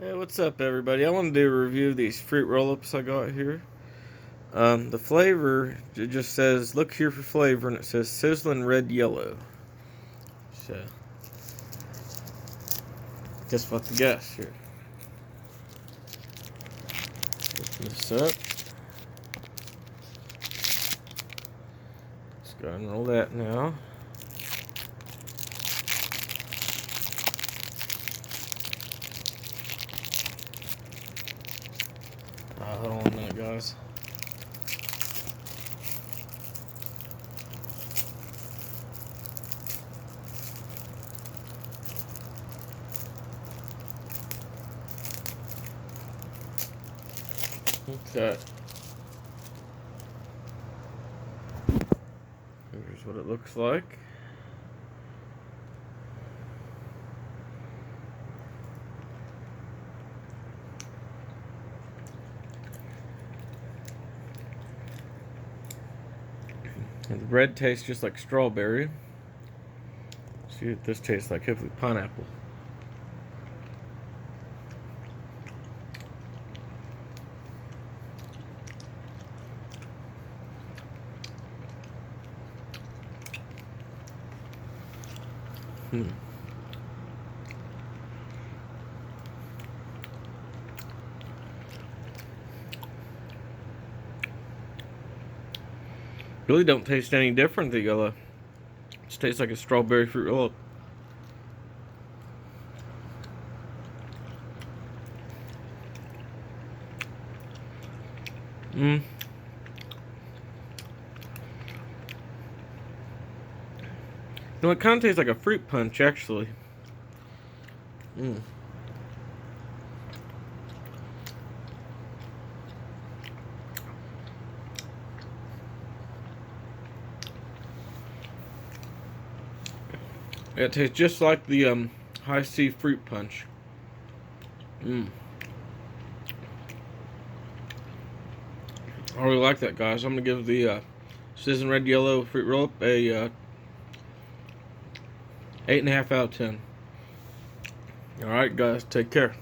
Hey, what's up, everybody? I want to do a review of these fruit roll-ups I got here. The flavor, it just says, look here for flavor, and it says Sizzlin Red Yellow. So, guess what to guess here. Open this up. Let's go ahead and roll that now. Hold on a minute, guys. Okay. Here's what it looks like. And the red tastes just like strawberry. See what this tastes like, hopefully pineapple. Really don't taste any different. The yellow. It tastes like a strawberry fruit roll-up. No, it kind of tastes like a fruit punch, actually. It tastes just like the high C fruit punch. I really like that, guys. I'm gonna give the Sizzlin Red Yellow fruit roll up a 8.5 out of 10. All right, guys, take care.